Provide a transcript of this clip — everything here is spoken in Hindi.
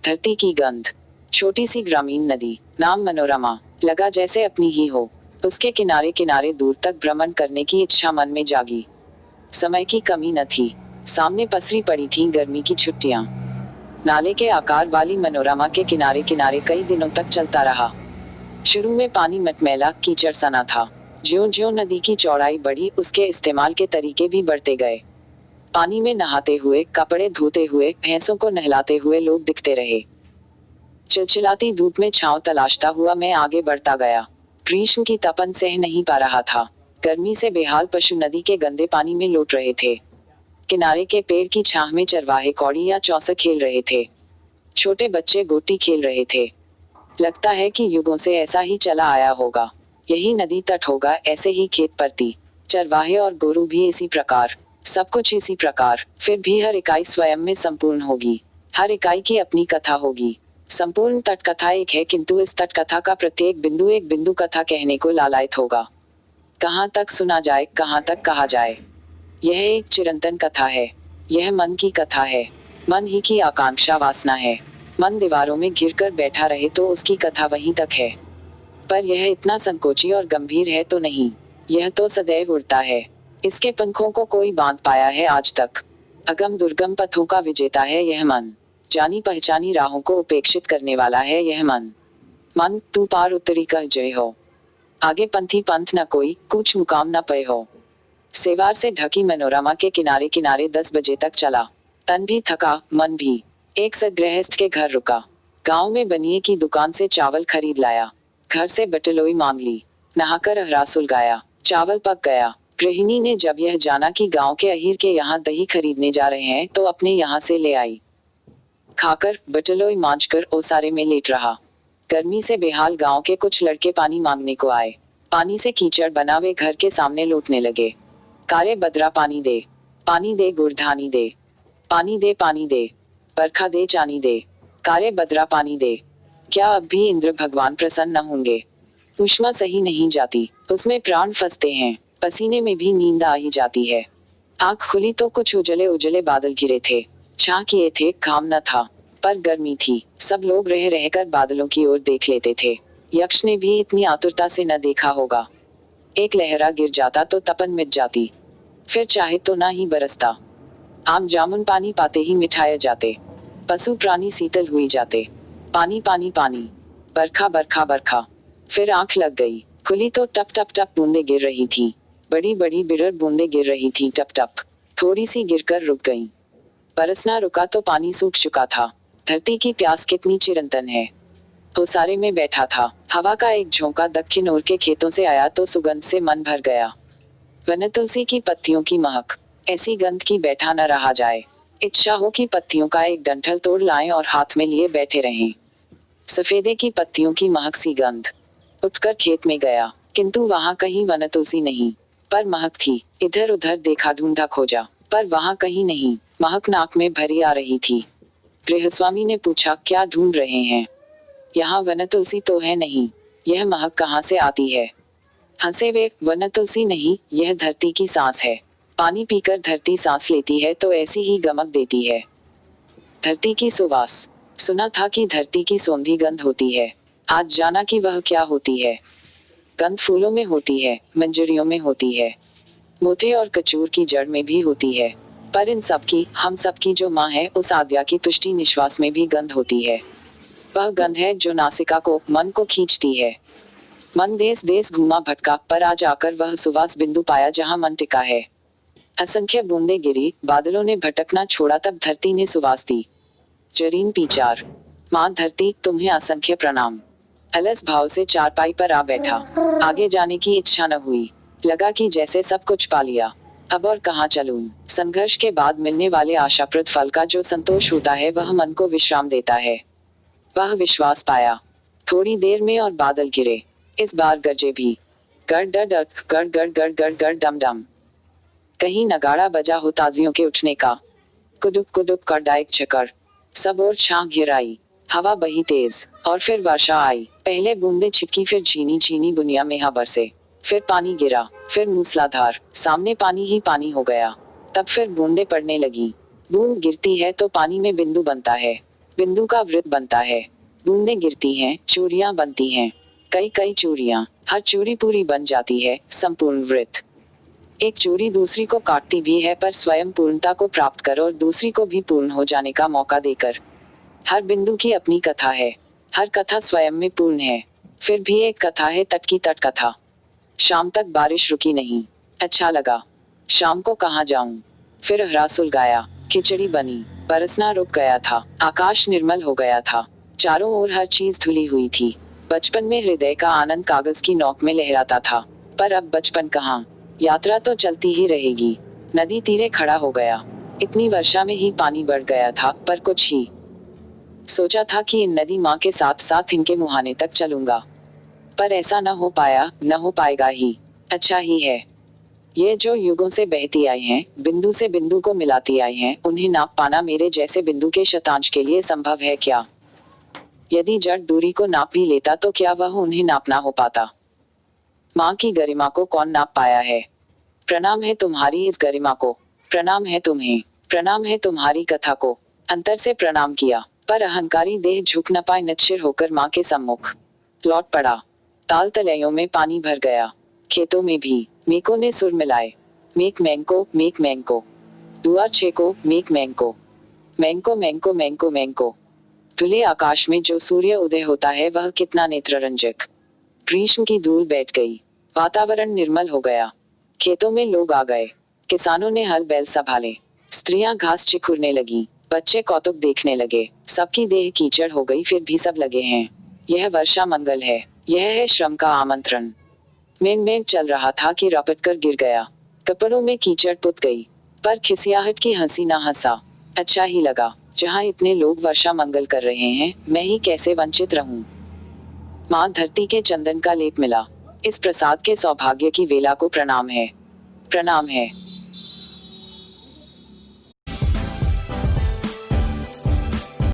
धरती की गंध। छोटी सी ग्रामीण नदी, नाम मनोरमा। लगा जैसे अपनी ही हो। उसके किनारे किनारे दूर तक भ्रमण करने की इच्छा मन में जागी। समय की कमी न थी। सामने पसरी पड़ी थीं गर्मी की छुट्टियां। नाले के आकार वाली मनोरमा के किनारे किनारे कई दिनों तक चलता रहा। शुरू में पानी मटमैला कीचड़ सा न था। ज्यों-ज्यों नदी की चौड़ाई बढ़ी, उसके इस्तेमाल के तरीके भी बढ़ते गए। पानी में नहाते हुए, कपड़े धोते हुए, भैंसों को नहलाते हुए लोग दिखते रहे। चिलचिलाती धूप में छांव तलाशता हुआ मैं आगे बढ़ता गया। ग्रीष्म की तपन सह नहीं पा रहा था। गर्मी से बेहाल पशु नदी के गंदे पानी में लौट रहे थे। किनारे के पेड़ की छांव में चरवाहे कौड़ी या चौसा खेल रहे थे। छोटे बच्चे गोटी खेल रहे थे। लगता है कि युगों से ऐसा ही चला आया होगा। यही नदी तट होगा, ऐसे ही खेत परती, चरवाहे और गोरू भी इसी प्रकार, सब कुछ इसी प्रकार। फिर भी हर इकाई स्वयं में संपूर्ण होगी। हर इकाई की अपनी कथा होगी। संपूर्ण तट कथा एक है, किंतु इस तट कथा का प्रत्येक बिंदु एक बिंदु कथा कहने को लालायित होगा। कहाँ तक सुना जाए, कहाँ तक कहा जाए। यह एक चिरंतन कथा है। यह मन की कथा है। मन ही की आकांक्षा वासना है। मन दीवारों में घिरकर बैठा रहे तो उसकी कथा वहीं तक है। पर यह इतना संकोची और गंभीर है तो नहीं। यह तो सदैव उड़ता है। इसके पंखों को कोई बांध पाया है आज तक। अगम दुर्गम पथों का विजेता है यह मन। जानी पहचानी राहों को उपेक्षित करने वाला है यह मन। मन तू पार उतरी कह जय हो। आगे पंथी पंथ न कोई, कुछ मुकाम न पे हो। सेवार से ढकी मनोरमा के किनारे किनारे 10 बजे तक चला। तन भी थका, मन भी। एक सदगृहस्थ के घर रुका। गांव में बनिए की दुकान से चावल खरीद लाया। घर से बटलोई मांग ली। नहाकर अहरा सुलगाया। चावल पक गया। गृहिणी ने जब यह जाना कि गांव के अहीर के यहाँ दही खरीदने जा रहे हैं तो अपने यहाँ से ले आई। खाकर, बटलोई मांझकर ओसारे में लेट रहा। गर्मी से बेहाल गांव के कुछ लड़के पानी मांगने को आए। पानी से कीचड़ बना वे घर के सामने लौटने लगे। कारे बदरा पानी दे। पानी दे गुड़धानी दे। पानी दे पानी दे। बरखा दे चानी दे। कारे बदरा पानी दे। क्या अब भी इंद्र भगवान प्रसन्न न होंगे? ऊष्मा सही नहीं जाती, उसमें प्राण फंसते हैं। पसीने में भी नींद आ ही जाती है। आंख खुली तो कुछ उजले उजले बादल घिरे थे। छां किए थे, घाम न था, पर गर्मी थी। सब लोग रह रहकर बादलों की ओर देख लेते थे। यक्ष ने भी इतनी आतुरता से न देखा होगा। एक लहरा गिर जाता तो तपन मिट जाती। फिर चाहे तो ना ही बरसता। आम जामुन पानी पाते ही मिठाए जाते। पशु प्राणी शीतल हुई जाते। पानी पानी पानी। बरखा बरखा बरखा। फिर आंख लग गई। खुली तो टप टप टप बूंदे गिर रही थी। बड़ी बड़ी बिरड़ बूंदे गिर रही थी टप टप। थोड़ी सी गिरकर रुक गईं। बरसना रुका तो पानी सूख चुका था। धरती की प्यास कितनी चिरंतन है। ओसारे में बैठा था। हवा का एक झोंका दक्षिण ओर के खेतों से आया तो सुगंध से मन भर गया। वन तुलसी की पत्तियों की महक। ऐसी गंध की बैठा न रहा जाए। इच्छा हो कि पत्तियों का एक डंठल तोड़ लाएं और हाथ में लिए बैठे रहें। सफेदे की पत्तियों की महक सी गंध। उठकर खेत में गया, किंतु वहां कहीं वन तुलसी नहीं, पर महक थी। इधर उधर देखा, ढूंढा खोजा, पर वहां कहीं नहीं। महक नाक में भरी आ रही थी। गृहस्वामी ने पूछा, क्या ढूंढ रहे हैं? यहाँ वन तुलसी तो है नहीं। यह महक कहाँ से आती है? हंसे वे, वन तुलसी नहीं, यह धरती की सांस है। पानी पीकर धरती सांस लेती है तो ऐसी ही गमक देती है। धरती की सुवास। सुना था कि धरती की सौंधी गंध होती है। आज जाना कि वह क्या होती है। गंध फूलों में होती है, मंजरियों में होती है, मोथे और कचूर की जड़ में भी होती है। पर इन सब की, हम सब की जो माँ है, उस आद्या की तुष्टि निश्वास में भी गंध होती है। वह गंध है जो नासिका को, मन को खींचती है। मन देश देश घूमा भटका, पर आज आकर वह सुवास बिंदु पाया जहाँ मन टिका है। असंख्य बूंदे गिरी, बादलों ने भटकना छोड़ा, तब धरती ने सुवास दी। जरीन पीचार। माँ धरती, तुम्हें असंख्य प्रणाम। अलस भाव से चारपाई पर आ बैठा। आगे जाने की इच्छा न हुई। लगा कि जैसे सब कुछ पा लिया, अब और कहाँ चलूं। संघर्ष के बाद मिलने वाले आशाप्रद फल का जो संतोष होता है वह मन को विश्राम देता है। वह विश्वास पाया। थोड़ी देर में और बादल गिरे। इस बार गरजे भी। गड़ डर डर, गड़ गड़ गड़ गड़ गड़ डम डम। कहीं नगाड़ा बजा हो ताजियों के उठने का। कुदुक कुदुक कर डाइक चकर। सब और छां घिर आई। हवा बही तेज, और फिर वर्षा आई। पहले बूंदे छिटकी, फिर झीनी झीनी बुनिया मेहा बरसे। फिर पानी गिरा, फिर मूसलाधार, सामने पानी ही पानी हो गया। तब फिर बूंदे पड़ने लगी। बूंद गिरती है तो पानी में बिंदु बनता है। बिंदु का वृत्त बनता है, बूंदें गिरती हैं, चूड़ियां बनती हैं, कई कई चूड़ियां, हर चूड़ी पूरी बन जाती है, संपूर्ण वृत्त। एक चूड़ी दूसरी को काटती भी है, पर स्वयं पूर्णता को प्राप्त कर और दूसरी को भी पूर्ण हो जाने का मौका देकर। हर बिंदु की अपनी कथा है, हर कथा स्वयं में पूर्ण है। फिर भी एक कथा है तट की तट कथा। शाम तक बारिश रुकी नहीं। अच्छा लगा। शाम को कहाँ जाऊं? फिर हरा सुलगाया, खिचड़ी बनी, बरसना रुक गया था, आकाश निर्मल हो गया था, चारों ओर हर चीज धुली हुई थी। बचपन में हृदय का आनंद कागज की नोक में लहराता था, पर अब बचपन कहाँ। यात्रा तो चलती ही रहेगी। नदी तीरे खड़ा हो गया। इतनी वर्षा में ही पानी बढ़ गया था, पर कुछ ही सोचा था कि इन नदी माँ के साथ साथ इनके मुहाने तक चलूंगा, पर ऐसा न हो पाया, न हो पाएगा ही। अच्छा ही है। ये जो युगों से बहती आई हैं, बिंदु से बिंदु को मिलाती आई हैं, उन्हें नाप पाना मेरे जैसे बिंदु के शतांश के लिए संभव है क्या? यदि जड़ दूरी को नाप भी लेता तो क्या वह उन्हें नाप ना हो पाता? माँ की गरिमा को कौन नाप पाया है? प्रणाम है तुम्हारी इस गरिमा को, प्रणाम है तुम्हें, प्रणाम है तुम्हारी कथा को। अंतर से प्रणाम किया, पर अहंकारी देह झुक न पाए, निश्चिर होकर माँ के सम्मुख लौट पड़ा। ताल तलैयों में पानी भर गया, खेतों में भी। मेको ने सुर मिलाए, मेक मैंको, मेक मैंको, दुआ छेको, मेक मैंको, मैंको मैंको मैंको मैंको। धुले आकाश में जो सूर्य उदय होता है वह कितना नेत्ररंजक। ग्रीष्म की धूल बैठ गई, वातावरण निर्मल हो गया। खेतों में लोग आ गए, किसानों ने हल बैल संभाले, स्त्रियां घास चिखुरने लगी, बच्चे कौतुक देखने लगे। सबकी देह कीचड़ हो गई, फिर भी सब लगे हैं। यह वर्षा मंगल है, यह है श्रम का आमंत्रण। मैं चल रहा था कि रपट कर गिर गया। कपड़ों में कीचड़ पुत गई, पर खिसियाहट की हंसी ना हंसा। अच्छा ही लगा, जहाँ इतने लोग वर्षा मंगल कर रहे हैं, मैं ही कैसे वंचित रहूं। माँ धरती के चंदन का लेप मिला। इस प्रसाद के सौभाग्य की वेला को प्रणाम है, प्रणाम है।